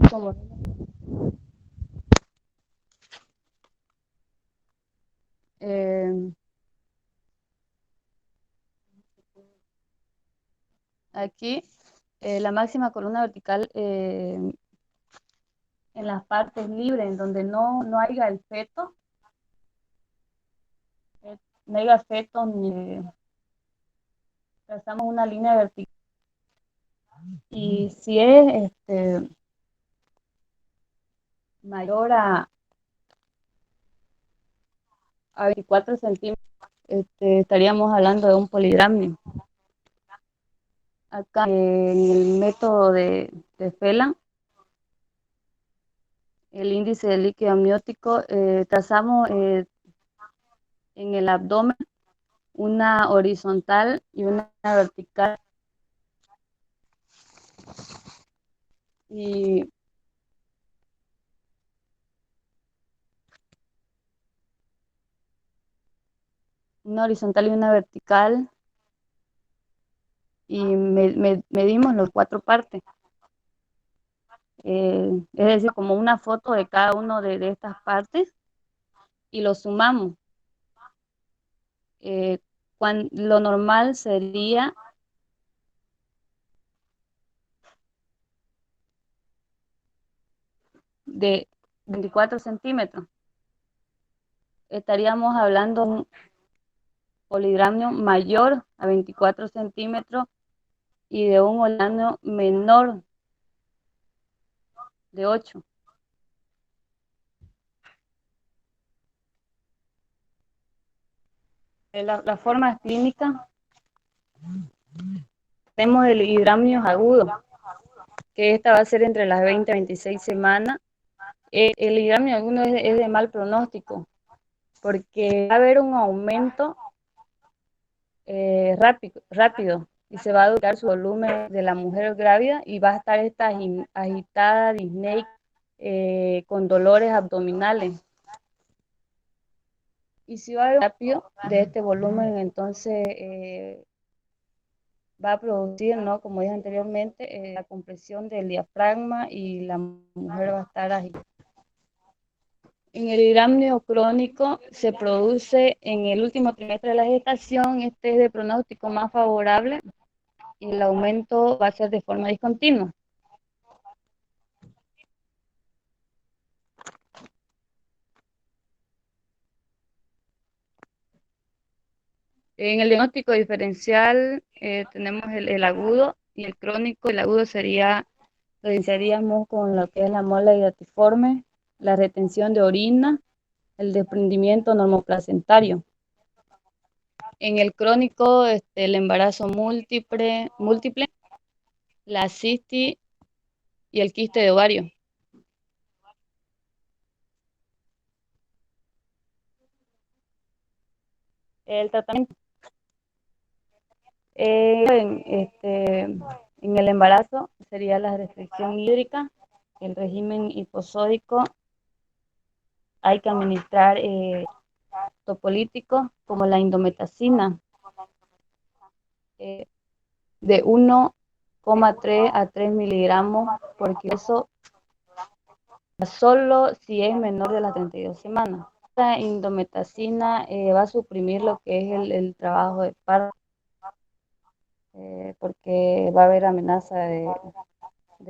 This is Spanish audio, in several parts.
como eh, aquí la máxima columna vertical en las partes libres, en donde no haya el feto, no haya feto ni trazamos una línea vertical. Y si es mayor a 24 centímetros, estaríamos hablando de un polidramnio. Acá en el método de Phelan, el índice de líquido amniótico, trazamos en el abdomen una horizontal y una vertical. Y una horizontal y una vertical. Y medimos las 4 partes. Es decir, como una foto de cada una de estas partes y lo sumamos. Lo normal sería de 24 centímetros. Estaríamos hablando de un polidramnio mayor a 24 centímetros y de un polidramnio menor de 8. La forma clínica, tenemos el hidramnio agudo, que esta va a ser entre las 20 y 26 semanas. El hidramnio agudo es de mal pronóstico, porque va a haber un aumento rápido y se va a durar su volumen de la mujer grávida y va a estar esta agitada, disneica, con dolores abdominales. Y si va a haber un rápido de este volumen, entonces va a producir, ¿no? Como dije anteriormente, la compresión del diafragma y la mujer va a estar agitada. En el hidramnio crónico se produce en el último trimestre de la gestación, este es de pronóstico más favorable y el aumento va a ser de forma discontinua. En el diagnóstico diferencial tenemos el agudo y el crónico. El agudo lo iniciaríamos con lo que es la mola hidatiforme, la retención de orina, el desprendimiento normoplacentario. En el crónico, el embarazo múltiple, la cisti y el quiste de ovario. El tratamiento en el embarazo sería la restricción hídrica, el régimen hiposódico. Hay que administrar topolíticos como la indometacina de 1,3 a 3 miligramos por kilo, solo si es menor de las 32 semanas. La indometacina va a suprimir lo que es el trabajo de parto, porque va a haber amenaza de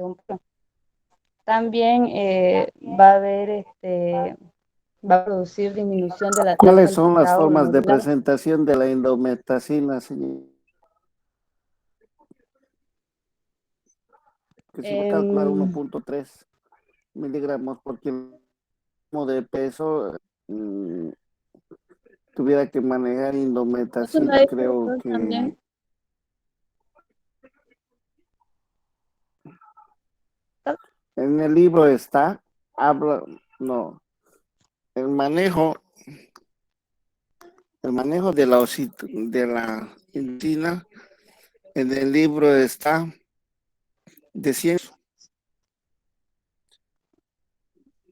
un parto. También va a haber, va a producir disminución de la tasa ¿Cuáles del son las sangrado formas de glomerular. presentación de la indometacina, señor? Que si va a calcular Eh, 1,3 miligramos por kilo de peso, tuviera que manejar eso lo indometacina, ha hecho el creo doctor que también. en el libro está, habla, no, el manejo, el manejo de de la insulina, en el libro está de 100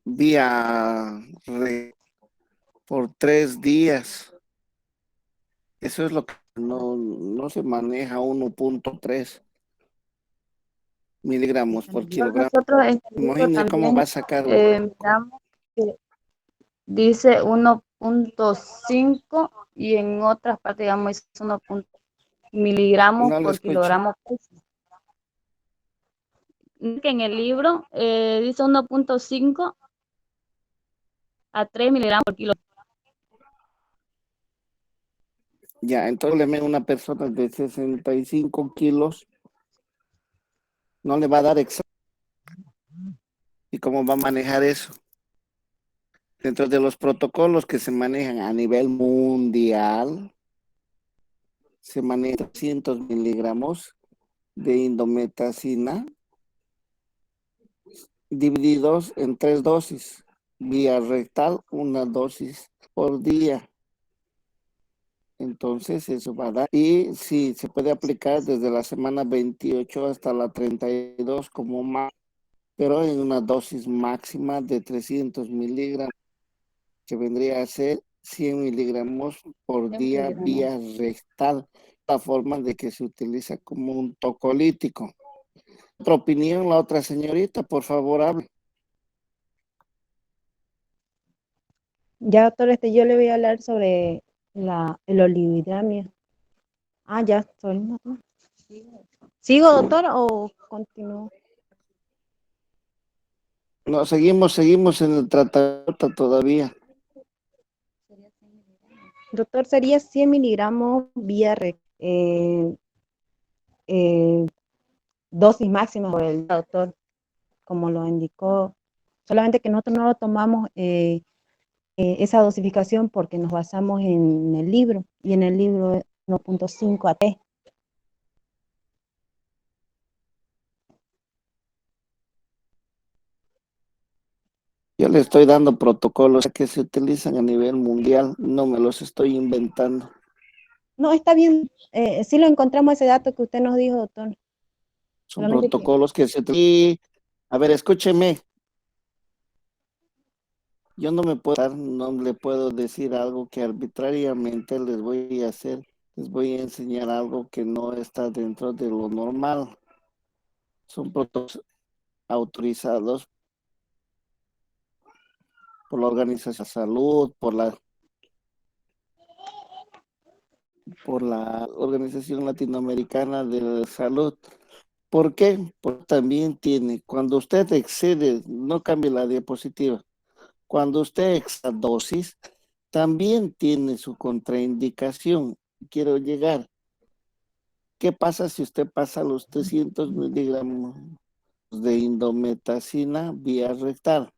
vía por 3 días. Eso es lo que no se maneja 1,3. miligramos por kilogramo. Nosotros en el libro Imagínese cómo va también a sacarlo. miramos que dice 1.5 y en otras partes, digamos, es 1 miligramos No lo por escucho. kilogramo peso. Que en el libro dice 1.5 a 3 miligramos por kilo. Ya, entonces le meten una persona de 65 kilos, no le va a dar exacto. ¿Y cómo va a manejar eso? Dentro de los protocolos que se manejan a nivel mundial, se manejan 300 miligramos de indometacina divididos en 3 dosis. Vía rectal, una dosis por día. Entonces eso va a dar. Y sí, se puede aplicar desde la semana 28 hasta la 32 como más, pero en una dosis máxima de 300 miligramos, que vendría a ser 100 miligramos por 100 día miligramos. vía rectal, la forma de que se utiliza como un tocolítico. Otra opinión, la otra señorita, por favor, hable. Ya, doctor, yo le voy a hablar sobre el olividramia. Ya, sobre el mismo tema. ¿Sigo, doctor, o continúo? No, seguimos en el tratamiento todavía. Doctor, sería 100 miligramos vía dosis máxima por el doctor, como lo indicó. Solamente que nosotros no lo tomamos esa dosificación porque nos basamos en el libro, y en el libro es 1.5 a T. Yo le estoy dando protocolos que se utilizan a nivel mundial, no me los estoy inventando. No, está bien. Sí lo encontramos ese dato que usted nos dijo, doctor. Son Solamente que protocolos que se utilizan. A ver, escúcheme. Yo no me puedo, no le puedo decir algo que arbitrariamente les voy a hacer. Les voy a enseñar algo que no está dentro de lo normal. Son protocolos autorizados por la Organización de la Salud, por la Organización Latinoamericana de la Salud. ¿Por qué? Porque también tiene, cuando usted excede, no cambie la diapositiva, cuando usted exceda dosis, también tiene su contraindicación. Quiero llegar. ¿Qué pasa si usted pasa los 300 miligramos de indometacina vía rectal?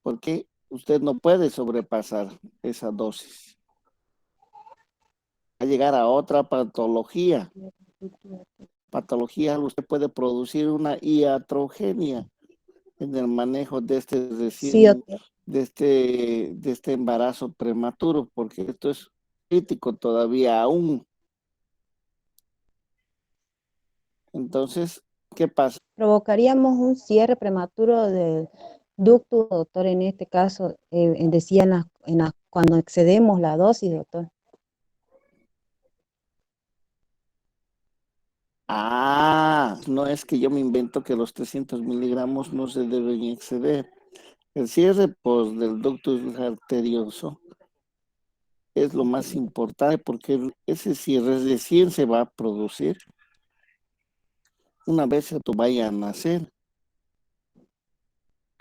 Porque usted no puede sobrepasar esa dosis. Va a llegar a otra patología. Patología, usted puede producir una iatrogenia en el manejo de este sí, recién, doctor. de este embarazo prematuro, porque esto es crítico todavía aún. Entonces, ¿qué pasa? Provocaríamos un cierre prematuro del ducto, doctor, en este caso, decía cuando excedemos la dosis, doctor. No es que yo me invento que los 300 miligramos no se deben exceder. El cierre pues, del ducto arterioso es lo más importante porque ese cierre recién se va a producir una vez que tú vaya a nacer.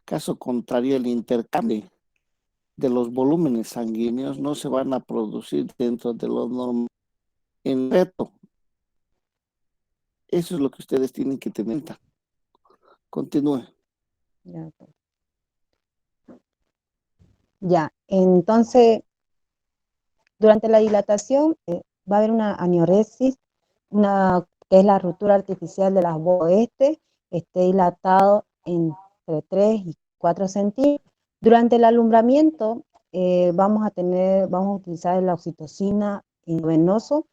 Caso contrario, el intercambio de los volúmenes sanguíneos no se van a producir dentro de lo normal. En reto, eso es lo que ustedes tienen que tener. Continúe. Ya, doctor. Ya, entonces, durante la dilatación va a haber una aneoresis, que es la ruptura artificial de las boestes, esté dilatado entre 3 y 4 centímetros. Durante el alumbramiento vamos a utilizar la oxitocina intravenoso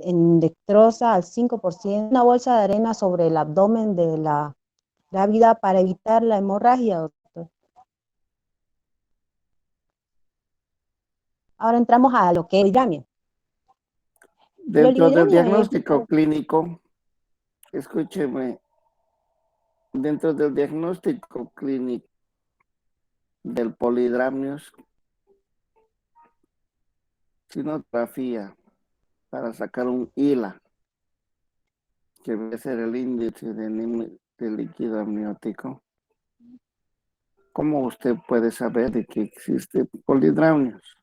en dextrosa al 5%, una bolsa de arena sobre el abdomen de la grávida para evitar la hemorragia, doctor. Ahora entramos a lo que es el olividramia. El Dentro del olividramia es diagnóstico clínico, escúcheme, dentro del diagnóstico clínico del polidramnios, sinografía para sacar un ILA, que debe ser el índice de líquido amniótico. ¿Cómo usted puede saber de que existe polidramnios?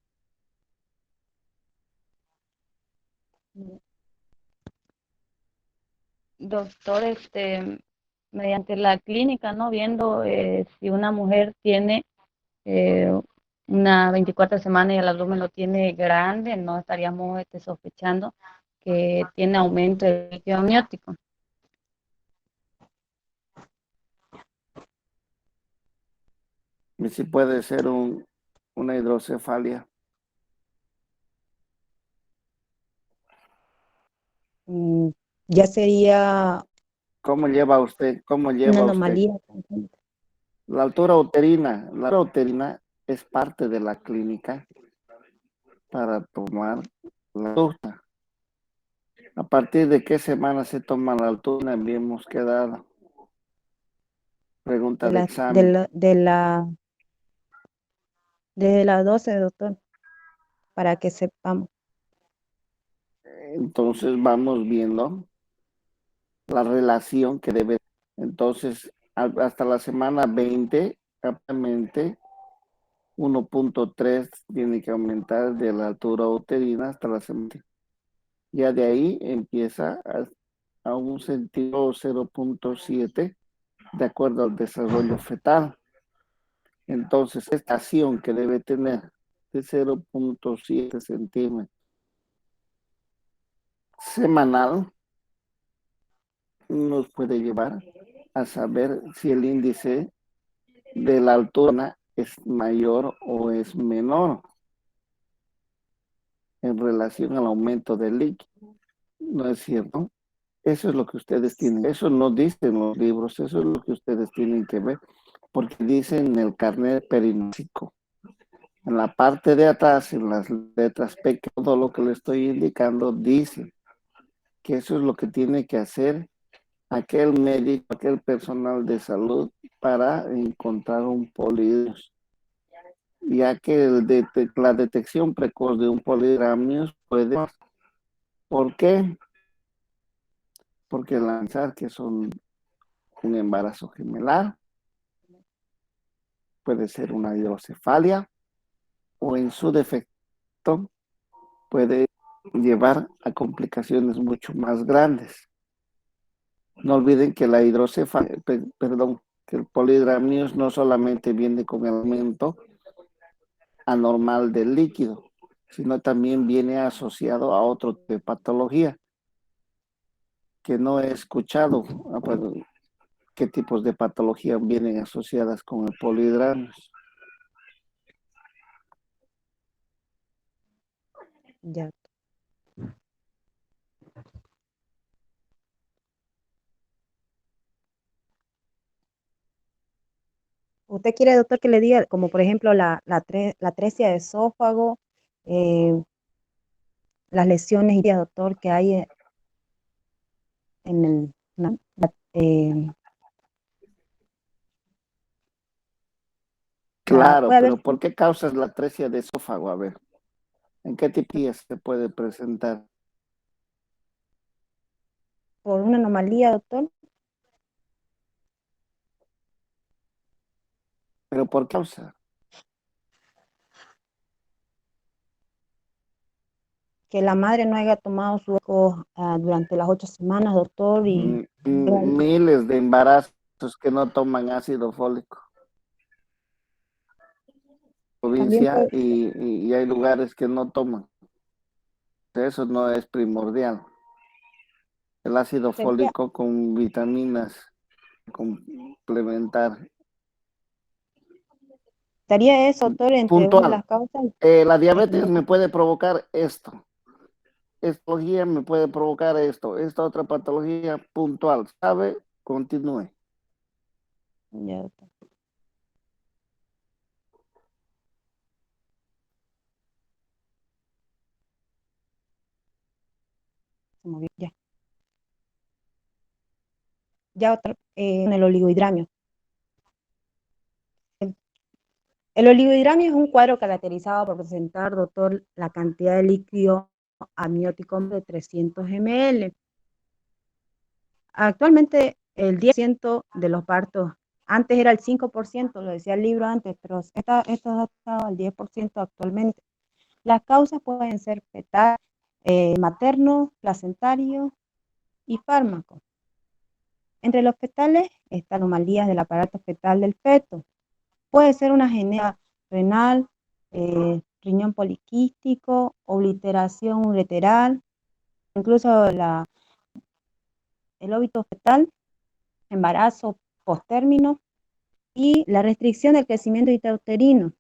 Doctor, mediante la clínica, ¿no? Viendo si una mujer tiene eh, una 24 semanas y el abdomen lo tiene grande, no estaríamos sospechando que tiene aumento del líquido amniótico. Y si puede ser una hidrocefalia. Ya sería ¿Cómo lleva usted? ¿Cómo una lleva usted? anomalía congénita. La altura uterina es parte de la clínica para tomar la conducta. ¿A partir de qué semana se toma la altura? Habíamos quedado. Pregunta de de la, examen. desde las 12, doctor, para que sepamos. Entonces vamos viendo la relación que debe. Entonces, hasta la semana 20, rápidamente 1.3 tiene que aumentar de la altura uterina hasta la semana. Ya de ahí empieza a un sentido 0.7 de acuerdo al desarrollo fetal. Entonces, esta acción que debe tener de 0.7 centímetros semanal nos puede llevar a saber si el índice de la altura es mayor o es menor en relación al aumento del líquido. ¿No es cierto? Eso es lo que ustedes tienen. Eso no dicen los libros, eso es lo que ustedes tienen que ver, porque dicen en el carnet perinésico. En la parte de atrás, en las letras pequeñas, todo lo que le estoy indicando dice que eso es lo que tiene que hacer aquel médico, aquel personal de salud para encontrar un polidramnios, ya que la detección precoz de un polidramnios puede. ¿Por qué? Porque lanzar que son un embarazo gemelar, puede ser una hidrocefalia o en su defecto puede llevar a complicaciones mucho más grandes. No olviden que la hidrocefalia, perdón, que el polidramnios no solamente viene con el aumento anormal del líquido, sino también viene asociado a otro tipo de patología que no he escuchado. Bueno, qué tipos de patología vienen asociadas con el polidramnios. Ya. ¿Usted quiere, doctor, que le diga, como por ejemplo la atresia de esófago, eh, las lesiones, doctor, que hay en el, Claro, puede haber pero ¿por qué causas la atresia de esófago? A ver, ¿en qué tipología se puede presentar? por una anomalía, doctor, ¿Pero por qué causa? que la madre no haya tomado su eco durante las 8 semanas, doctor, y Miles de embarazos que no toman ácido fólico. también Provincia puede, y hay lugares que no toman. Eso no es primordial. El ácido sería, fólico con vitaminas complementar. estaría eso, doctor, entre una de Puntual. las causas, La es que diabetes no, me puede provocar esto. Esta patología me puede provocar esto. Esta otra patología puntual. ¿Sabe? Continúe. ya, doctor, se movió, ya. En el oligohidramio. El oligohidramio es un cuadro caracterizado por presentar, doctor, la cantidad de líquido amniótico de 300 ml. Actualmente el 10% de los partos, antes era el 5%, lo decía el libro antes, pero esto ha estado al 10% actualmente. Las causas pueden ser fetal, materno, placentario y fármaco. Entre los fetales están anomalías del aparato fetal del feto. Puede ser una genética renal, riñón poliquístico, obliteración ureteral, incluso el óbito fetal, embarazo posttérmino y la restricción del crecimiento intrauterino.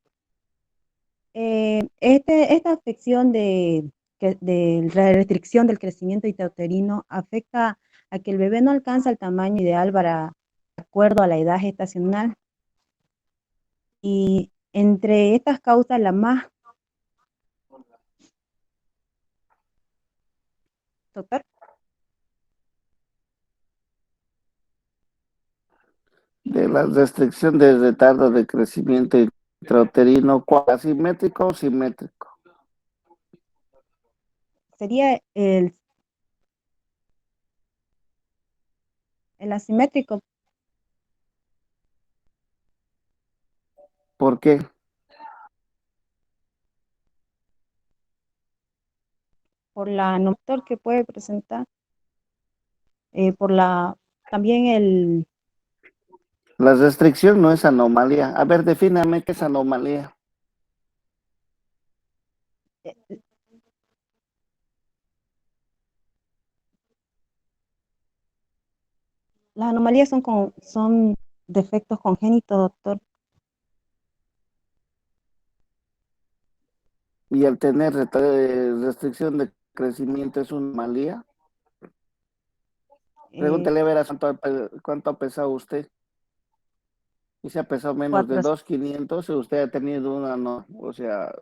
Esta afección de la restricción del crecimiento intrauterino afecta a que el bebé no alcanza el tamaño ideal de acuerdo a la edad gestacional. Y entre estas causas, la más... Doctor. De la restricción de retardo de crecimiento intrauterino, ¿cuál? ¿Asimétrico o simétrico? Sería el asimétrico. ¿Por qué? Por la anomalía que puede presentar, también La restricción no es anomalía. A ver, defíname qué es anomalía. eh, las anomalías son defectos congénitos, doctor. Y al tener restricción de crecimiento es una anomalía. Eh, Pregúntale a ver cuánto ha pesado usted. Y si ha pesado menos de 4, 2,500, usted ha tenido una, no, o sea,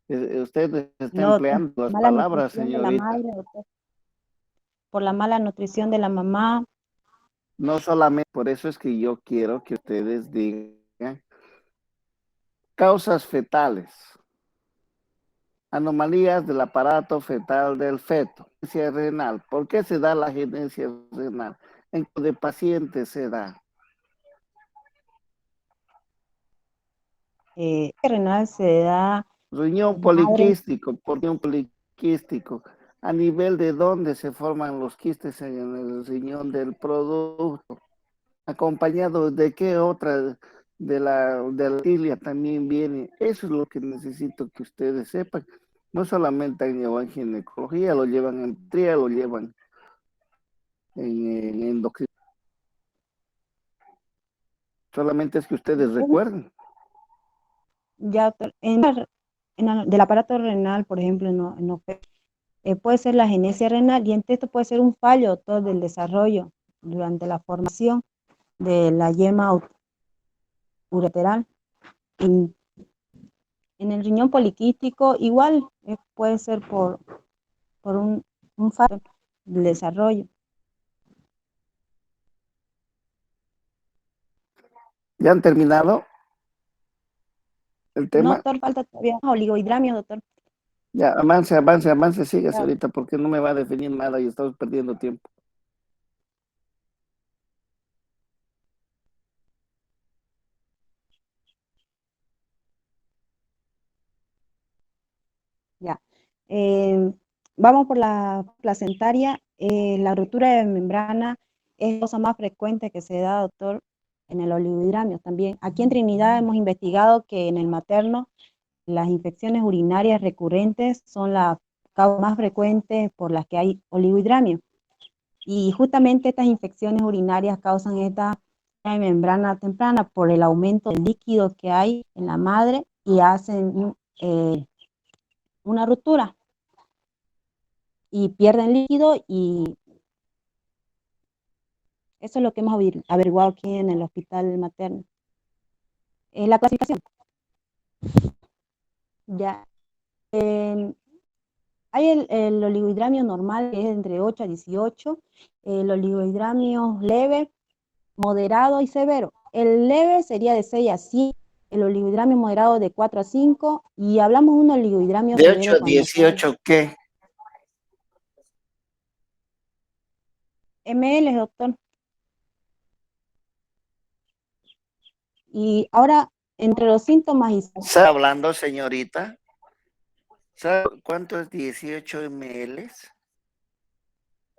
usted está no, doctor, empleando las mala palabras, nutrición de la señorita. madre, doctor, por la mala nutrición de la mamá. No solamente, por eso es que yo quiero que ustedes digan causas fetales, anomalías del aparato fetal del feto, genencia renal. ¿Por qué se da la genencia renal? ¿En qué de pacientes se da? Renal se da Riñón en madre, poliquístico, por riñón poliquístico. ¿A nivel de dónde se forman los quistes en el riñón del producto? ¿Acompañado de qué otra? De la tilia también viene. Eso es lo que necesito que ustedes sepan. No solamente llevan ginecología, lo llevan en tría, lo llevan en endocrinología. Solamente es que ustedes recuerden. ya, doctor, del aparato renal, por ejemplo, puede ser la genesia renal, y esto puede ser un fallo, doctor, del desarrollo durante la formación de la yema ureteral. En el riñón poliquístico, igual puede ser por un fallo del desarrollo. ¿Ya han terminado el No, tema? doctor, falta todavía oligohidramio, doctor. Ya, avance, sígase Ya, ahorita, porque no me va a definir nada y estamos perdiendo tiempo. ya. Vamos por la placentaria. La ruptura de membrana es la cosa más frecuente que se da, doctor, en el oligohidramio también. Aquí en Trinidad hemos investigado que en el materno las infecciones urinarias recurrentes son las causas más frecuentes por las que hay oligohidramio. Y justamente estas infecciones urinarias causan esta membrana temprana por el aumento del líquido que hay en la madre y hacen una ruptura y pierden líquido, y eso es lo que hemos averiguado aquí en el hospital materno. La clasificación. Ya. Hay el oligohidramio normal, que es entre 8 a 18, el oligohidramio leve moderado y severo. El leve sería de 6 a 7, el oligohidramio moderado de 4 a 5, y hablamos de un oligohidramio De 8 severo a cuando 18, ¿qué? ml, doctor. Y ahora, entre los síntomas y... ¿Está hablando, señorita? ¿Sabe cuánto es 18 ml?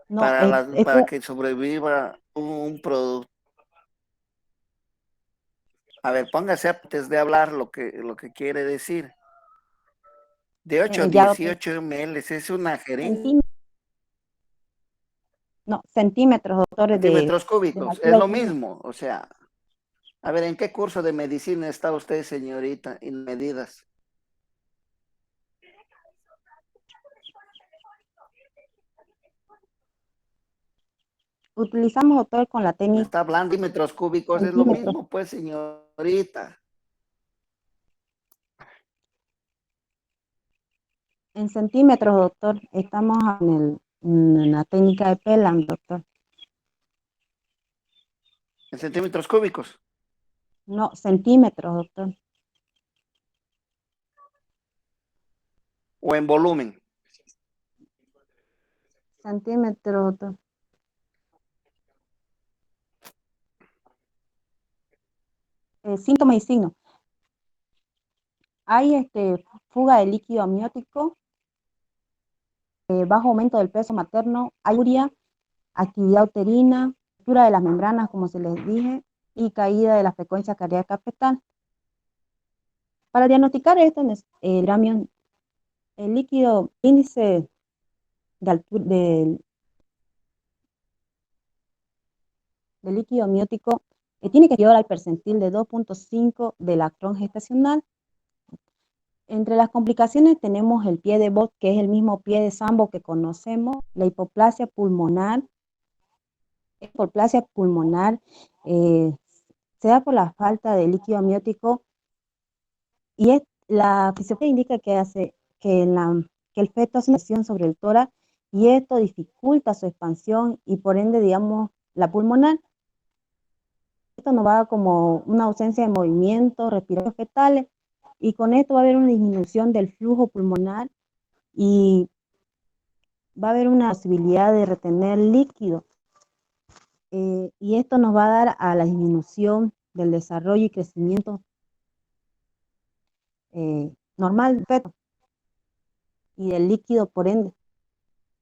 No, Para que sobreviva un producto. A ver, póngase antes de hablar lo que quiere decir. De 8 a ya, doctor, 18 ml es una gerencia. no, centímetros, doctor, Centímetros de la cúbicos, es altura lo del pulmón. mismo. O sea, a ver, ¿en qué curso de medicina está usted, señorita? En medidas. Utilizamos, doctor, con la Me técnica está hablando de centímetros cúbicos, es lo centímetros. mismo, pues, señorita. En centímetros, doctor, estamos en la técnica de Pelham, doctor. En centímetros cúbicos. No, centímetros, doctor. O en volumen. Centímetros, doctor. Síntomas y signos. Hay fuga de líquido amniótico, bajo aumento del peso materno, ayuria, actividad uterina, ruptura de las membranas, como se les dije, y caída de la frecuencia cardíaca fetal. Para diagnosticar esto, el líquido índice del líquido amniótico tiene que llegar al percentil de 2.5 del lactón gestacional. Entre las complicaciones tenemos el pie de Bot, que es el mismo pie de Sambo que conocemos, la hipoplasia pulmonar. La hipoplasia pulmonar se da por la falta de líquido amniótico, y la fisiología indica que hace que el feto hace una presión sobre el tórax, y esto dificulta su expansión y por ende, digamos, la pulmonar. Esto nos va a dar como una ausencia de movimientos respiratorios fetales, y con esto va a haber una disminución del flujo pulmonar y va a haber una posibilidad de retener líquido. Y esto nos va a dar a la disminución del desarrollo y crecimiento normal del feto y del líquido por ende.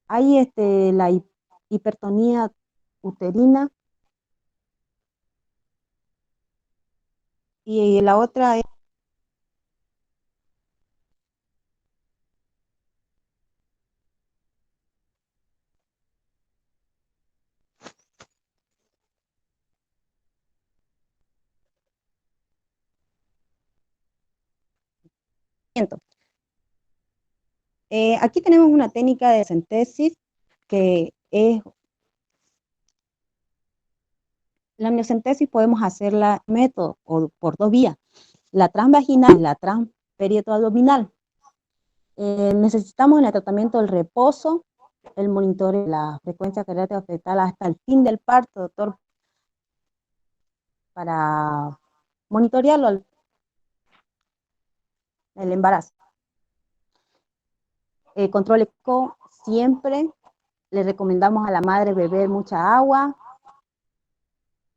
Hay la hipertonía uterina, y la otra es aquí tenemos una técnica de centesis que es la amniocentesis. Podemos hacerla método o por dos vías, la transvaginal y la transperitoabdominal. Necesitamos en el tratamiento el reposo, el monitoreo de la frecuencia cardíaca fetal hasta el fin del parto, doctor, para monitorearlo el embarazo. Control eco siempre. Le recomendamos a la madre beber mucha agua,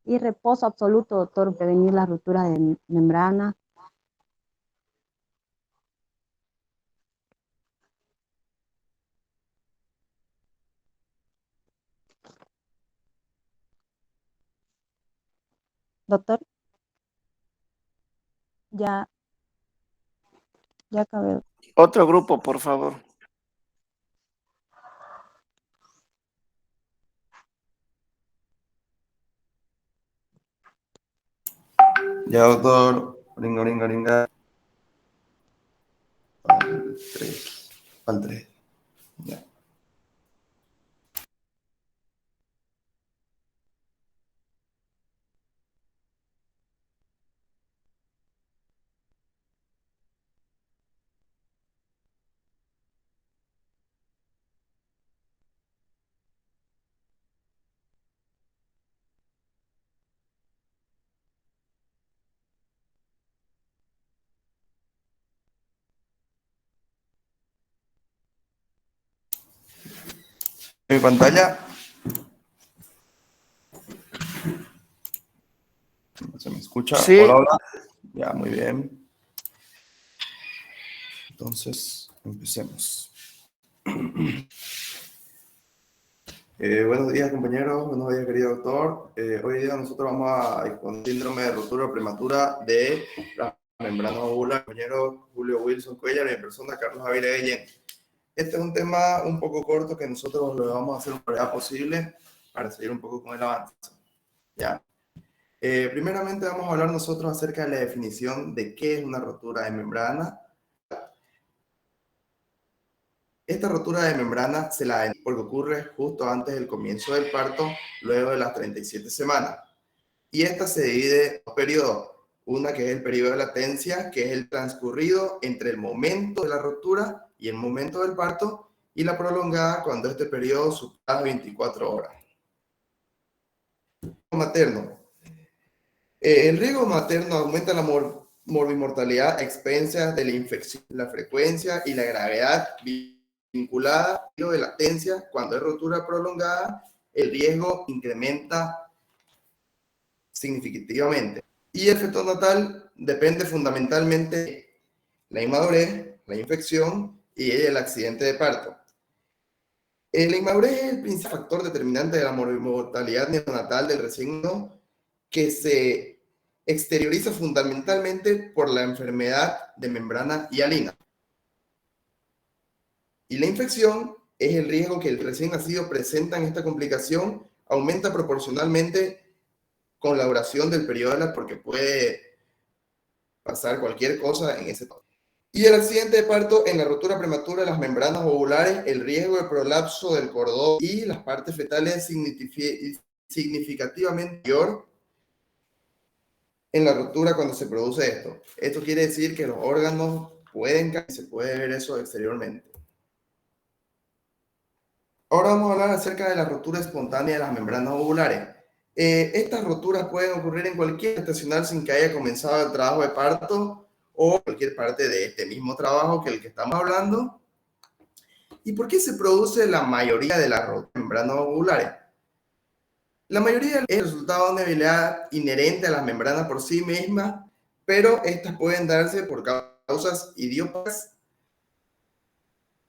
y reposo absoluto, doctor, prevenir las rupturas de membrana. Doctor, ya, ya acabé. Otro grupo, por favor. Ya, doctor. Ringa, ringa, ringa. Al 3. Al 3. Ya. mi pantalla. ¿Se me escucha? Sí. Hola, hola. Ya, muy bien. Entonces, empecemos. Buenos días, compañeros. Buenos días, querido doctor. Hoy día nosotros vamos a exponer síndrome de ruptura prematura de la membrana ovular. Compañero Julio Wilson Cuellar y en persona Carlos Javier Guillén. Este es un tema un poco corto que nosotros lo vamos a hacer lo más posible para seguir un poco con el avance. ¿Ya? Primeramente vamos a hablar nosotros acerca de la definición de qué es una rotura de membrana. Esta rotura de membrana se la porque ocurre justo antes del comienzo del parto, luego de las 37 semanas. Y esta se divide en dos periodos. Una que es el periodo de latencia, que es el transcurrido entre el momento de la rotura y el momento del parto, y la prolongada cuando este periodo supera 24 horas. Materno. El riesgo materno aumenta la morbimortalidad a expensas de la infección, la frecuencia y la gravedad vinculada al periodo de latencia. Cuando es rotura prolongada, el riesgo incrementa significativamente. Y el feto natal depende fundamentalmente de la inmadurez, la infección y el accidente de parto. La inmadurez es el principal factor determinante de la mortalidad neonatal del recién nacido, que se exterioriza fundamentalmente por la enfermedad de membrana hialina. Y la infección es el riesgo que el recién nacido presenta en esta complicación, aumenta proporcionalmente con la duración del periodo, porque puede pasar cualquier cosa en ese periodo. Y el accidente de parto, en la rotura prematura de las membranas ovulares, el riesgo de prolapso del cordón y las partes fetales significativamente mayor en la ruptura cuando se produce esto. Esto quiere decir que los órganos pueden caer y se puede ver eso exteriormente. Ahora vamos a hablar acerca de la rotura espontánea de las membranas ovulares. Estas roturas pueden ocurrir en cualquier estacional sin que haya comenzado el trabajo de parto o cualquier parte de este mismo trabajo que el que estamos hablando. ¿Y por qué se produce la mayoría de las roturas de membranas ovulares? La mayoría es el resultado de una debilidad inherente a las membranas por sí mismas, pero estas pueden darse por causas idiopáticas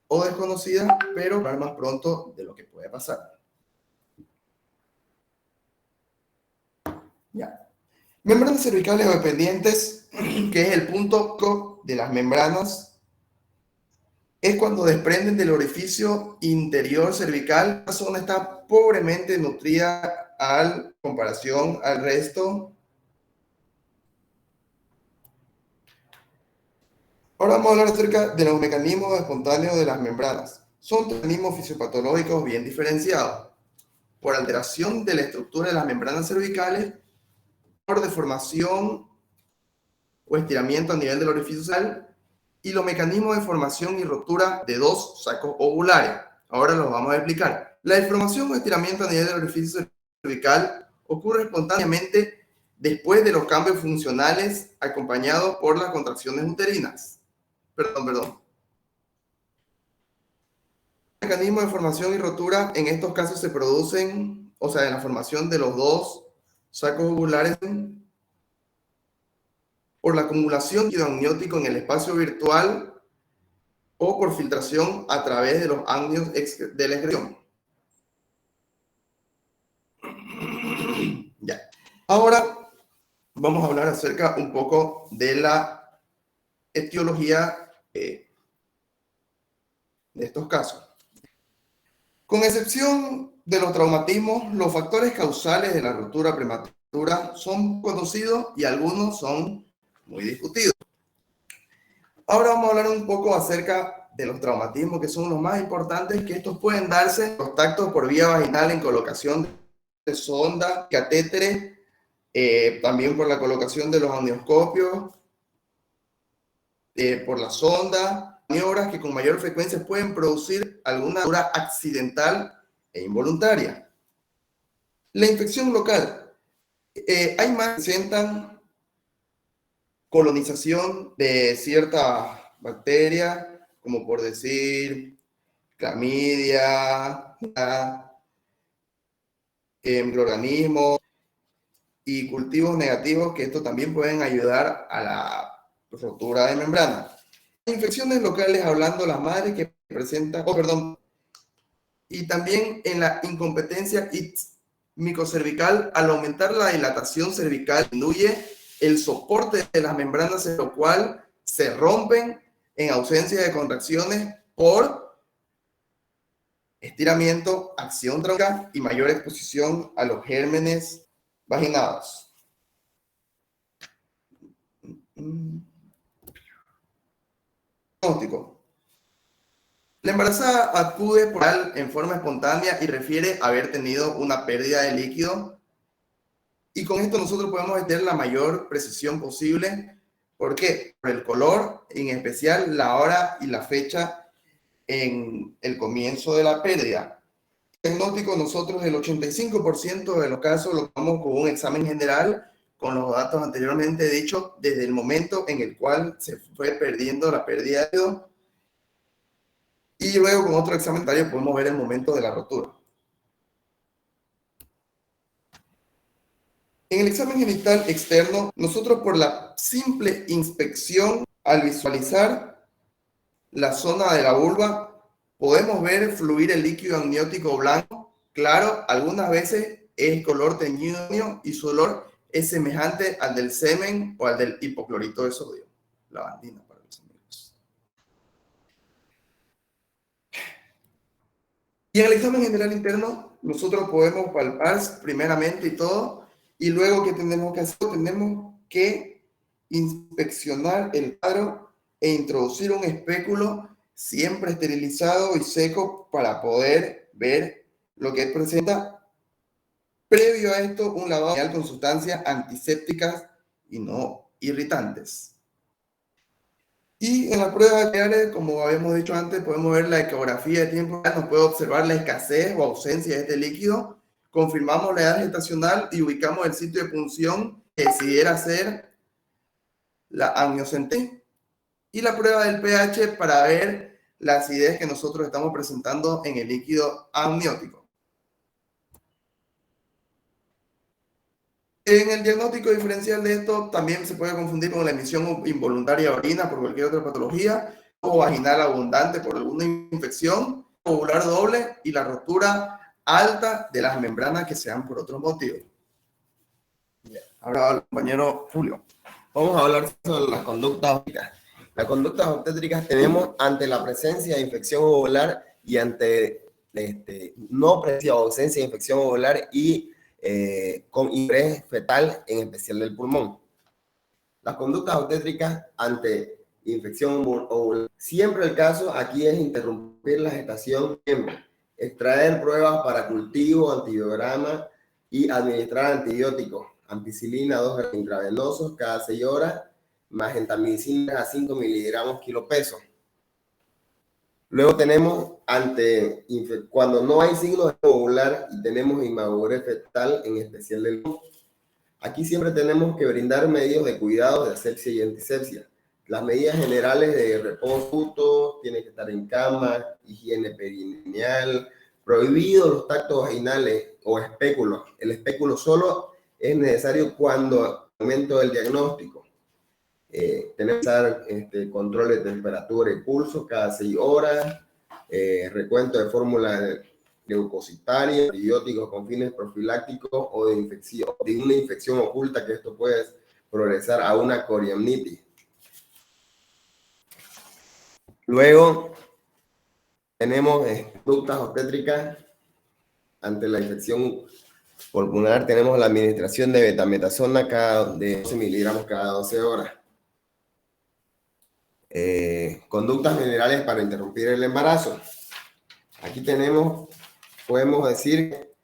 o desconocidas, pero hablar más pronto de lo que puede pasar. Ya. Membranas cervicales o dependientes, que es el punto de las membranas, es cuando desprenden del orificio interior cervical. La zona está pobremente nutrida en comparación al resto. Ahora vamos a hablar acerca de los mecanismos espontáneos de las membranas. Son mecanismos fisiopatológicos bien diferenciados. Por alteración de la estructura de las membranas cervicales, por deformación o estiramiento a nivel del orificio cervical, y los mecanismos de formación y ruptura de dos sacos ovulares. Ahora los vamos a explicar. La deformación o estiramiento a nivel del orificio cervical ocurre espontáneamente después de los cambios funcionales acompañados por las contracciones uterinas. Perdón. Los mecanismos de formación y rotura en estos casos se producen, o sea, en la formación de los dos sacos ovulares, por la acumulación de líquido amniótico en el espacio virtual o por filtración a través de los ganglios de la excreción. Ya. Ahora vamos a hablar acerca un poco de la etiología de estos casos. Con excepción de los traumatismos, los factores causales de la ruptura prematura son conocidos y algunos son muy discutidos. Ahora vamos a hablar un poco acerca de los traumatismos, que son los más importantes, que estos pueden darse contactos por vía vaginal en colocación de sonda, catéteres, también por la colocación de los amnioscopios, por la sonda, maniobras que con mayor frecuencia pueden producir alguna ruptura accidental e involuntaria. La infección local. Hay más que presentan colonización de ciertas bacterias, como por decir clamidia, microorganismos y cultivos negativos, que esto también pueden ayudar a la rotura de membrana. Infecciones locales, hablando las madres que presentan, y también en la incompetencia microcervical, al aumentar la dilatación cervical, disminuye el soporte de las membranas, lo cual se rompen en ausencia de contracciones por estiramiento, acción traumática y mayor exposición a los gérmenes vaginados. Diagnóstico. La embarazada acude por en forma espontánea y refiere haber tenido una pérdida de líquido. Y con esto nosotros podemos tener la mayor precisión posible. ¿Por qué? Por el color, en especial la hora y la fecha en el comienzo de la pérdida. Diagnóstico, nosotros el 85% de los casos lo tomamos con un examen general, con los datos anteriormente dichos, desde el momento en el cual se fue perdiendo la pérdida de líquido. Y luego con otro examen podemos ver el momento de la rotura. En el examen genital externo, nosotros por la simple inspección, al visualizar la zona de la vulva, podemos ver fluir el líquido amniótico blanco. Claro, algunas veces es color teñido y su olor es semejante al del semen o al del hipoclorito de sodio, lavandina para los amigos. Y en el examen general interno, nosotros podemos palpar primeramente y todo, y luego ¿qué tenemos que hacer? Tenemos que inspeccionar el cuadro e introducir un espéculo siempre esterilizado y seco para poder ver lo que presenta. Previo a esto, un lavado con sustancias antisépticas y no irritantes. Y en las pruebas bacteriales, como habíamos dicho antes, podemos ver la ecografía de tiempo real, nos puede observar la escasez o ausencia de este líquido, confirmamos la edad gestacional y ubicamos el sitio de punción que decidiera ser la amniocentía, y la prueba del pH para ver la acidez que nosotros estamos presentando en el líquido amniótico. En el diagnóstico diferencial de esto también se puede confundir con la emisión involuntaria de orina por cualquier otra patología, o vaginal abundante por alguna infección, ovular doble y la rotura alta de las membranas que sean por otros motivos. Ahora el compañero Julio. Vamos a hablar sobre las conductas obstétricas. Las conductas obstétricas tenemos ante la presencia de infección ovular y ante no presencia o ausencia de infección ovular y con ingreso fetal, en especial del pulmón. Las conductas obstétricas ante infección ovular. Siempre el caso aquí es interrumpir la gestación, extraer pruebas para cultivo, antibiograma y administrar antibióticos, ampicilina 2 intravenosos cada 6 horas, más gentamicina a 5 miligramos kilo peso. Luego tenemos cuando no hay signos de ovular y tenemos inmadurez fetal, en especial del pulmón. Aquí siempre tenemos que brindar medios de cuidado de asepsia y antisepsia. Las medidas generales de reposo, tiene que estar en cama, higiene perineal, prohibido los tactos vaginales o espéculos. El espéculo solo es necesario cuando al momento del diagnóstico. Tenemos que usar control de temperatura y pulso cada 6 horas, recuento de fórmula leucocitaria, antibióticos con fines profilácticos o de una infección oculta, que esto puede progresar a una coriamnitis. Luego tenemos conductas obstétricas ante la infección pulmonar. Tenemos la administración de betametasona de 12 miligramos cada 12 horas. Conductas generales para interrumpir el embarazo. Aquí podemos decir,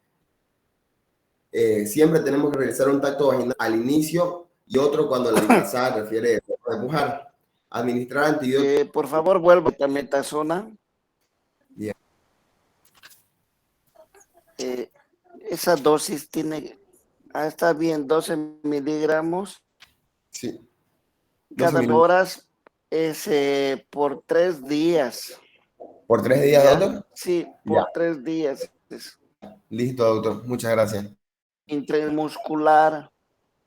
siempre tenemos que realizar un tacto vaginal al inicio y otro cuando la embarazada refiere a empujar. Administrar antibióticos. Por favor, vuelva a betametasona. Bien. Esa dosis está bien, 12 miligramos. Sí. Cada horas es por 3 días. ¿Por 3 días, Ya, doctor? sí, Ya, por 3 días. listo, doctor. Muchas gracias. Intramuscular,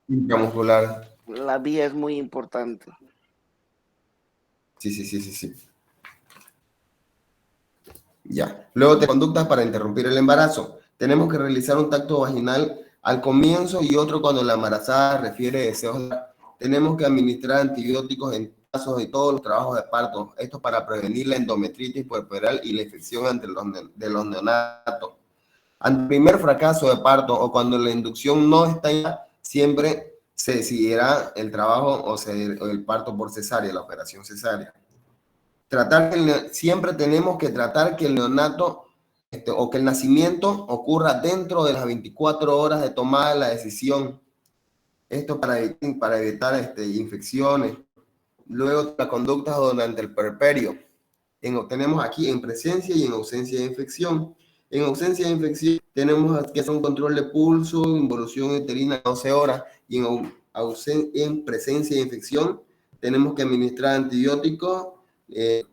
Intramuscular. la vía es muy importante. Sí, sí, sí, sí, sí. Ya. Luego de conductas para interrumpir el embarazo. Tenemos que realizar un tacto vaginal al comienzo y otro cuando la embarazada refiere deseos. Tenemos que administrar antibióticos en casos de todos los trabajos de parto. Esto para prevenir la endometritis puerperal y la infección de los neonatos. Ante el primer fracaso de parto o cuando la inducción no está ya, siempre se decidirá el trabajo o el parto por cesárea, la operación cesárea. Siempre tenemos que tratar que el neonato o que el nacimiento ocurra dentro de las 24 horas de tomada de la decisión. Esto para evitar infecciones. Luego, las conductas durante el puerperio. Tenemos aquí en presencia y en ausencia de infección. En ausencia de infección tenemos que hacer un control de pulso, involución uterina 12 horas y en presencia de infección tenemos que administrar antibióticos. eh,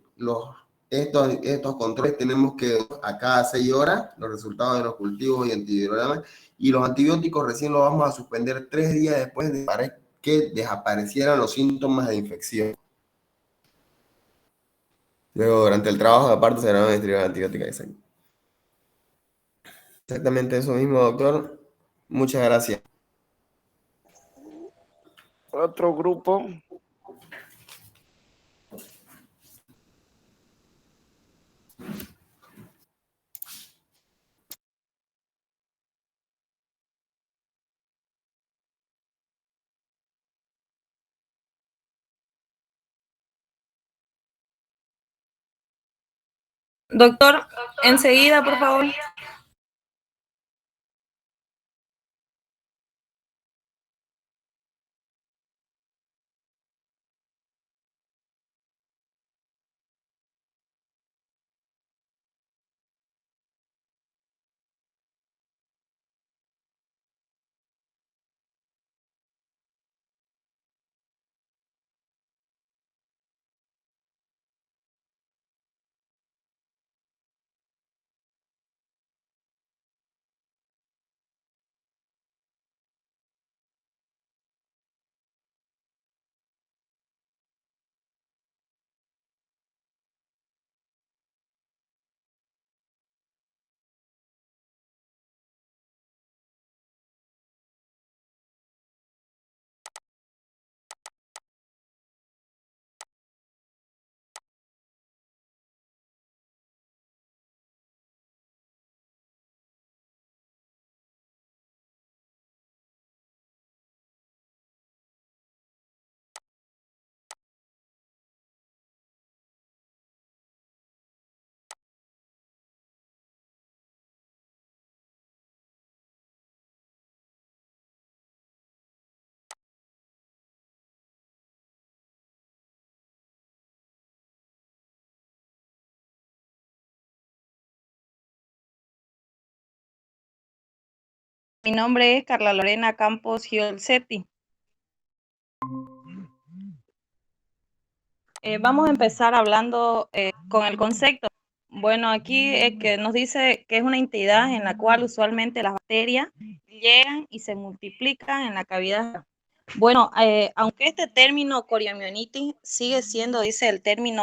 estos controles tenemos que a cada 6 horas los resultados de los cultivos y antivirogramas, y los antibióticos recién los vamos a suspender 3 días después de que desaparecieran los síntomas de infección. Luego, durante el trabajo de parto será una distribución antibiótica de sangre. Exactamente eso mismo, doctor. Muchas gracias. Otro grupo, Doctor, enseguida, por favor. Mi nombre es Carla Lorena Campos Giolcetti. Vamos a empezar hablando con el concepto. Bueno, aquí que nos dice que es una entidad en la cual usualmente las bacterias llegan y se multiplican en la cavidad. Bueno, aunque este término coriomionitis sigue siendo, dice, el término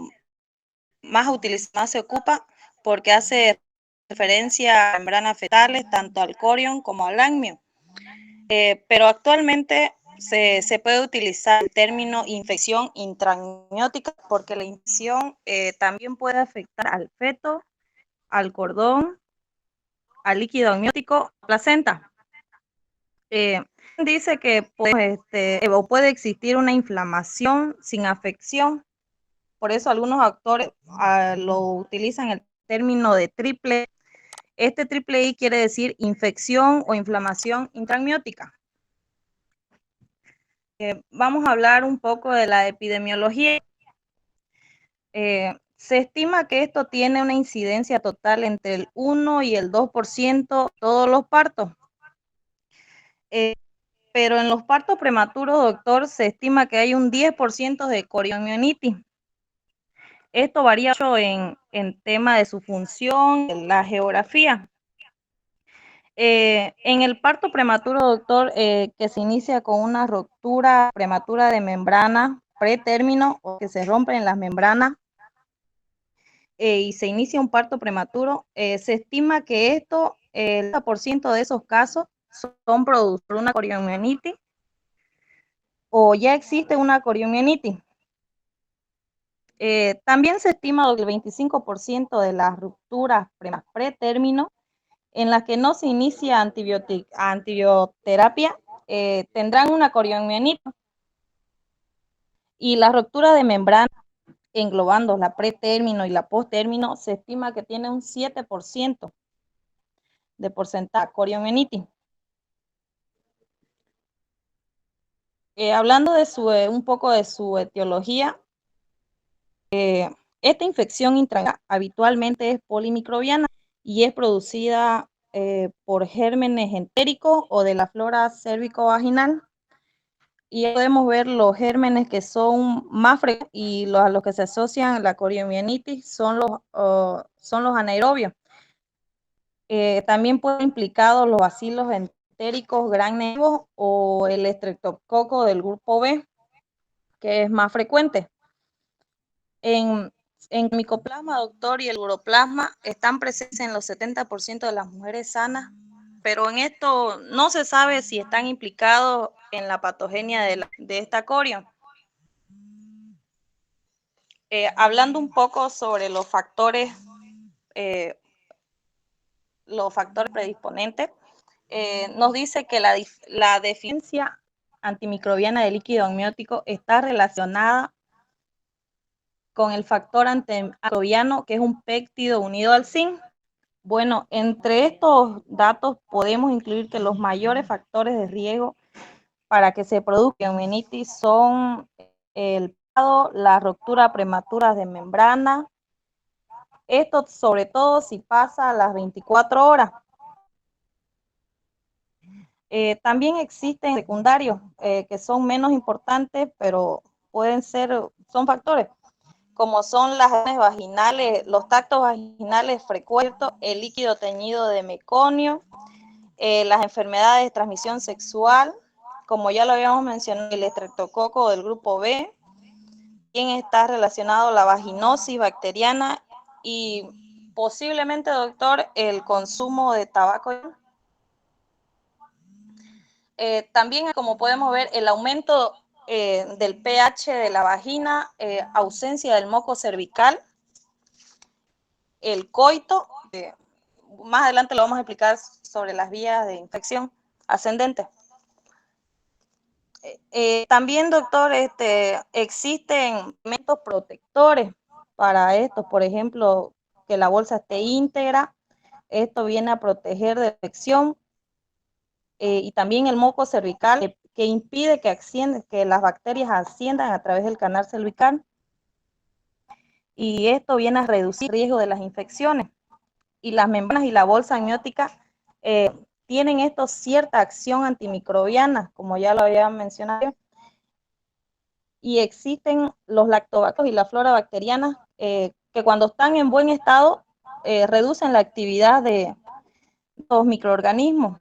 más utilizado, más se ocupa porque hace referencia a membranas fetales, tanto al corion como al amnio. Pero actualmente se puede utilizar el término infección intramniótica porque la infección también puede afectar al feto, al cordón, al líquido amniótico, placenta. Dice que puede existir una inflamación sin afección. Por eso algunos autores lo utilizan el término de triple. Este triple I quiere decir infección o inflamación intramniótica. Vamos a hablar un poco de la epidemiología. Se estima que esto tiene una incidencia total entre el 1 y el 2% todos los partos. Pero en los partos prematuros, doctor, se estima que hay un 10% de coriomionitis. Esto varía mucho en tema de su función, en la geografía. En el parto prematuro, doctor, que se inicia con una ruptura prematura de membrana pretérmino o que se rompen las membranas y se inicia un parto prematuro, se estima que esto, el 90% de esos casos son producidos por una coriomionitis o ya existe una coriomionitis. También se estima que el 25% de las rupturas pretérmino en las que no se inicia antibioterapia tendrán una coriomionitis. Y la ruptura de membrana, englobando la pretérmino y la posttérmino, se estima que tiene un 7% de porcentaje de coriomionitis. Hablando de un poco de su etiología, esta infección intravenosa habitualmente es polimicrobiana y es producida por gérmenes entéricos o de la flora cérvico-vaginal. Y podemos ver los gérmenes que son más frecuentes y a los que se asocian la coriomionitis son los anaerobios. También pueden implicados los bacilos entéricos gram negativos o el estreptococo del grupo B, que es más frecuente. En micoplasma, doctor, y el uroplasma están presentes en los 70% de las mujeres sanas, pero en esto no se sabe si están implicados en la patogenia de esta corio. Hablando un poco sobre los factores predisponentes, nos dice que la deficiencia antimicrobiana del líquido amniótico está relacionada con el factor antimicrobiano, que es un péptido unido al zinc. Bueno, entre estos datos podemos incluir que los mayores factores de riesgo para que se produzca amnionitis son el parto, la ruptura prematura de membrana. Esto sobre todo si pasa a las 24 horas. También existen secundarios que son menos importantes, pero son factores, como son las lesiones vaginales, los tactos vaginales frecuentes, el líquido teñido de meconio, las enfermedades de transmisión sexual, como ya lo habíamos mencionado, el estreptococo del grupo B, también está relacionado la vaginosis bacteriana y posiblemente, doctor, el consumo de tabaco. También, como podemos ver, el aumento del pH de la vagina, ausencia del moco cervical, el coito, más adelante lo vamos a explicar sobre las vías de infección ascendente. También, doctor, existen métodos protectores para esto, por ejemplo, que la bolsa esté íntegra, esto viene a proteger de infección, y también el moco cervical, que impide que las bacterias asciendan a través del canal cervical, y esto viene a reducir el riesgo de las infecciones. Y las membranas y la bolsa amniótica tienen cierta acción antimicrobiana, como ya lo había mencionado, y existen los lactobacillus y la flora bacteriana que cuando están en buen estado reducen la actividad de los microorganismos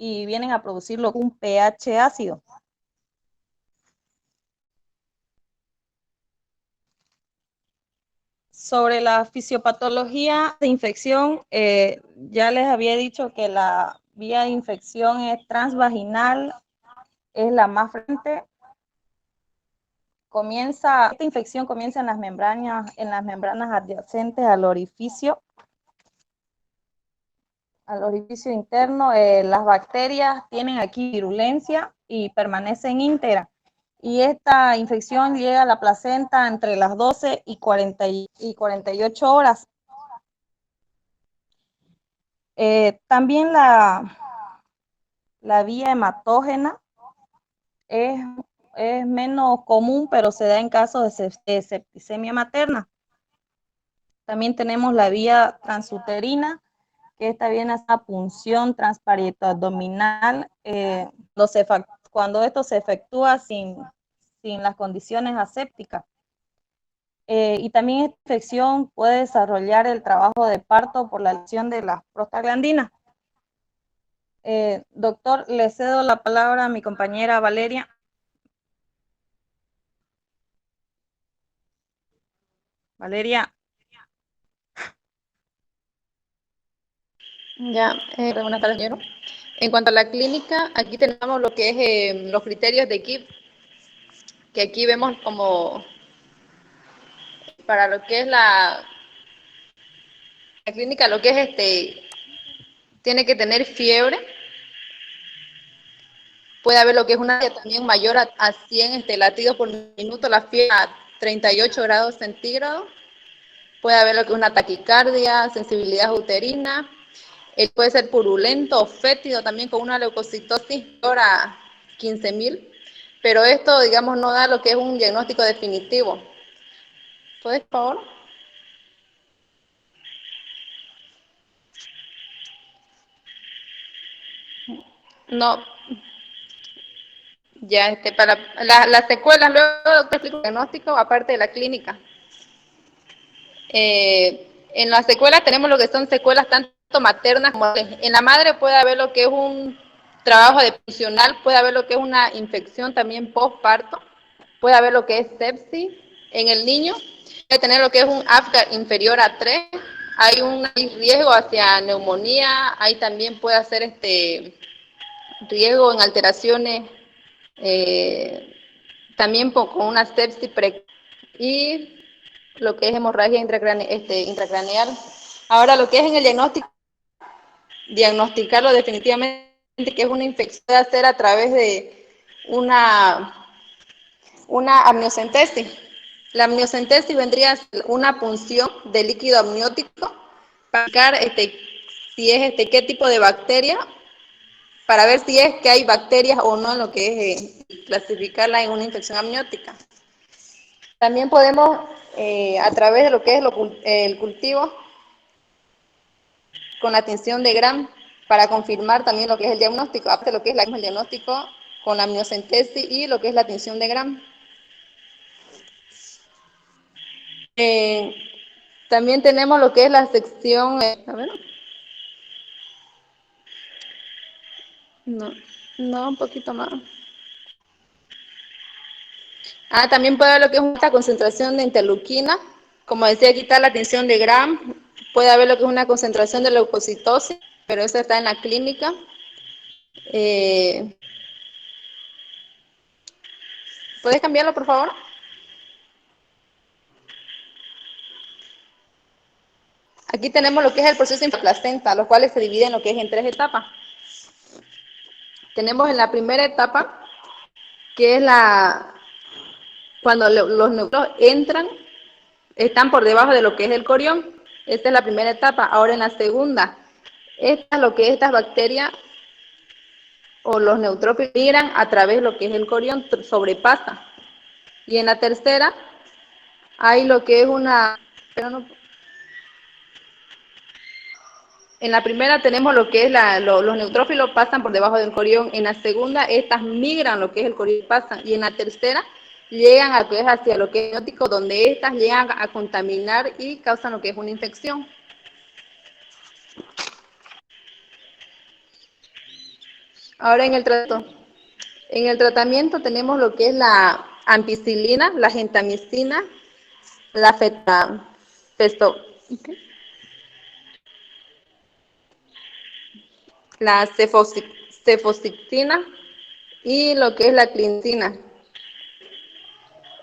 y vienen a producir un pH ácido. Sobre la fisiopatología de infección, ya les había dicho que la vía de infección es transvaginal, es la más frecuente. Esta infección comienza en las membranas adyacentes al orificio interno. Las bacterias tienen aquí virulencia y permanecen íntegras. Y esta infección llega a la placenta entre las 12 y 48 horas. También la vía hematógena es menos común, pero se da en casos de septicemia materna. También tenemos la vía transuterina, que esta viene a esa punción transparieto-abdominal, cuando esto se efectúa sin las condiciones asépticas. Y también esta infección puede desarrollar el trabajo de parto por la lesión de las prostaglandinas. Doctor, le cedo la palabra a mi compañera Valeria. Valeria. Ya, buenas tardes, señor. En cuanto a la clínica, aquí tenemos lo que es los criterios de KIP, que aquí vemos como para lo que es la clínica, lo que es tiene que tener fiebre, puede haber lo que es una también mayor a 100 latidos por minuto, la fiebre a 38 grados centígrados, puede haber lo que es una taquicardia, sensibilidad uterina, puede ser purulento o fétido también con una leucocitosis mayor a 15.000, pero esto, digamos, no da lo que es un diagnóstico definitivo. ¿Puedes, por favor? No, ya, para las secuelas, luego te explico el diagnóstico, aparte de la clínica. En las secuelas tenemos lo que son secuelas tanto maternas como en la madre puede haber lo que es un trabajo de funcional, puede haber lo que es una infección también postparto, puede haber lo que es sepsis en el niño, puede tener lo que es un AFGAR inferior a 3, hay un riesgo hacia neumonía, hay también puede hacer riesgo en alteraciones también con una sepsis precoz y lo que es hemorragia intracraneal. Ahora, lo que es en el diagnóstico, diagnosticarlo definitivamente que es una infección, puede hacer a través de una amniocentesis. La amniocentesis vendría a ser una punción de líquido amniótico para indicar si es qué tipo de bacteria, para ver si es que hay bacterias o no en lo que es clasificarla en una infección amniótica. También podemos, a través de lo que es el cultivo, con la tinción de Gram, para confirmar también lo que es el diagnóstico, aparte de lo que es el diagnóstico con la amniocentesis y lo que es la tinción de Gram. También tenemos lo que es la sección, a ver, no, un poquito más. También puede haber lo que es una concentración de interleuquina, como decía, aquí está la tinción de Gram, puede haber lo que es una concentración de leucocitosis, pero eso está en la clínica. ¿Puedes cambiarlo, por favor? Aquí tenemos lo que es el proceso intraplacenta, los cuales se dividen lo que es en 3 etapas. Tenemos en la primera etapa, que es cuando los neutrófilos entran, están por debajo de lo que es el corión. Esta es la primera etapa. Ahora en la segunda, lo que estas bacterias o los neutrófilos migran a través de lo que es el corión, sobrepasa. Y en la tercera, hay lo que es en la primera tenemos lo que es los neutrófilos pasan por debajo del corión. En la segunda, estas migran lo que es el corión y pasan. Y en la tercera, llegan a lo que es hacia lo que es biótico, donde estas llegan a contaminar y causan lo que es una infección. Ahora en el tratamiento tenemos lo que es la ampicilina, la gentamicina, la la cefosictina y lo que es la clindina.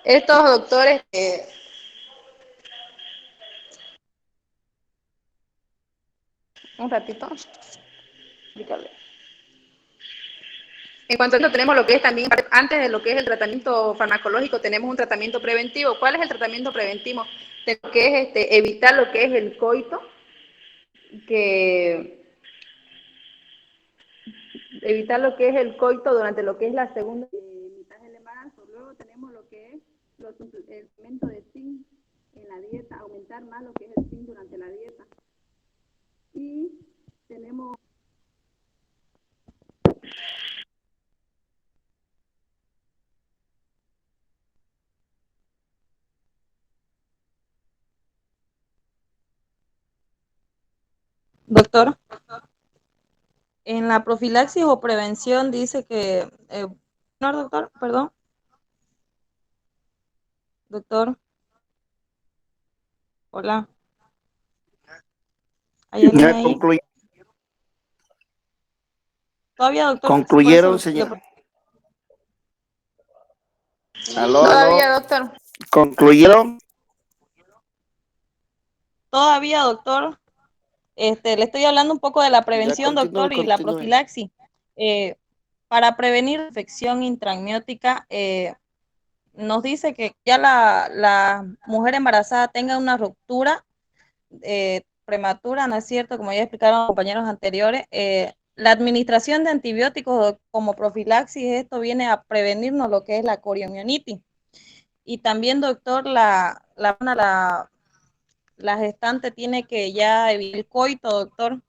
Estos doctores un ratito. Explícale. En cuanto a esto, tenemos lo que es también, antes de lo que es el tratamiento farmacológico, tenemos un tratamiento preventivo. ¿Cuál es el tratamiento preventivo? De lo que es evitar lo que es el coito, evitar lo que es el coito durante lo que es la segunda mitad del embarazo. Luego tenemos lo que es el suplemento de zinc en la dieta, aumentar más lo que es el zinc durante la dieta. Y tenemos Doctor, en la profilaxis o prevención dice que, no, doctor, perdón, doctor, hola, ¿hay alguien Ya ahí? Todavía, doctor, por concluyeron, eso señor. Aló, Todavía, aló. doctor. ¿Concluyeron? todavía, doctor, le estoy hablando un poco de la Ya prevención, continúe, doctor, y la continúe. profilaxis. Para prevenir infección intraamniótica, nos dice que ya la mujer embarazada tenga una ruptura prematura, ¿no es cierto? Como ya explicaron los compañeros anteriores, la administración de antibióticos como profilaxis, esto viene a prevenirnos lo que es la coriomionitis. Y también, doctor, la gestante tiene que ya evitar el coito, doctor.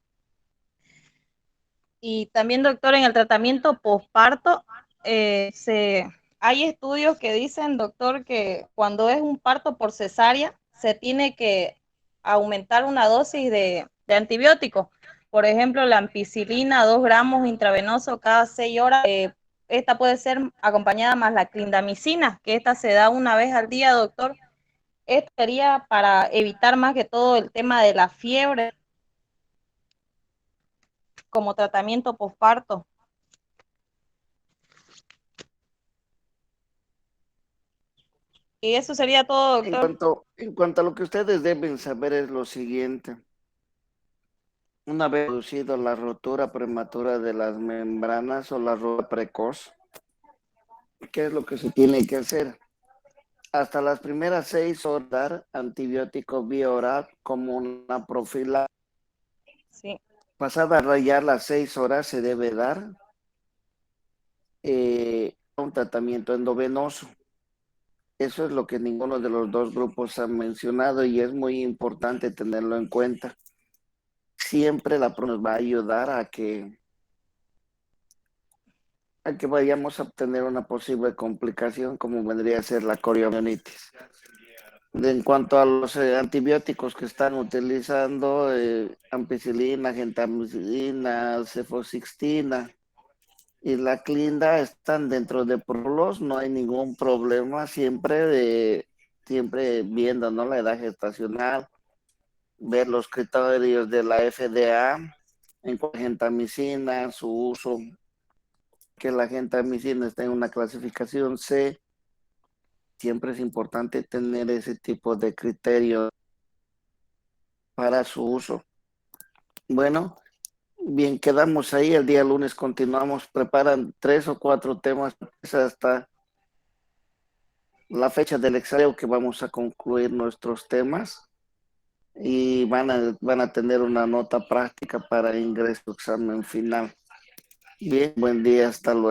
Y también, doctor, en el tratamiento posparto, hay estudios que dicen, doctor, que cuando es un parto por cesárea, se tiene que aumentar una dosis de antibióticos. Por ejemplo, la ampicilina, 2 gramos intravenoso cada 6 horas. Esta puede ser acompañada más la clindamicina, que esta se da una vez al día, doctor. Esto sería para evitar más que todo el tema de la fiebre como tratamiento posparto. Y eso sería todo, doctor. En cuanto a lo que ustedes deben saber es lo siguiente. Una vez producido la rotura prematura de las membranas o la rotura precoz, ¿qué es lo que se tiene que hacer? Hasta las primeras 6 horas dar antibiótico vía oral como una profilaxis. Sí. Pasada a rayar las 6 horas se debe dar un tratamiento endovenoso. Eso es lo que ninguno de los dos grupos ha mencionado y es muy importante tenerlo en cuenta. Siempre la nos va a ayudar a que vayamos a obtener una posible complicación como vendría a ser la coriomionitis. En cuanto a los antibióticos que están utilizando, ampicilina, gentamicina, cefoxistina y la clinda están dentro de protocolos, no hay ningún problema, siempre viendo, ¿no?, la edad gestacional, ver los criterios de la FDA en cuanto a gentamicina, su uso, que la gentamicina está en una clasificación C. Siempre es importante tener ese tipo de criterio para su uso. Bueno, bien, quedamos ahí. El día lunes continuamos. Preparan 3 o 4 temas hasta la fecha del examen que vamos a concluir nuestros temas y van a tener una nota práctica para ingreso examen final. Bien, buen día, hasta luego.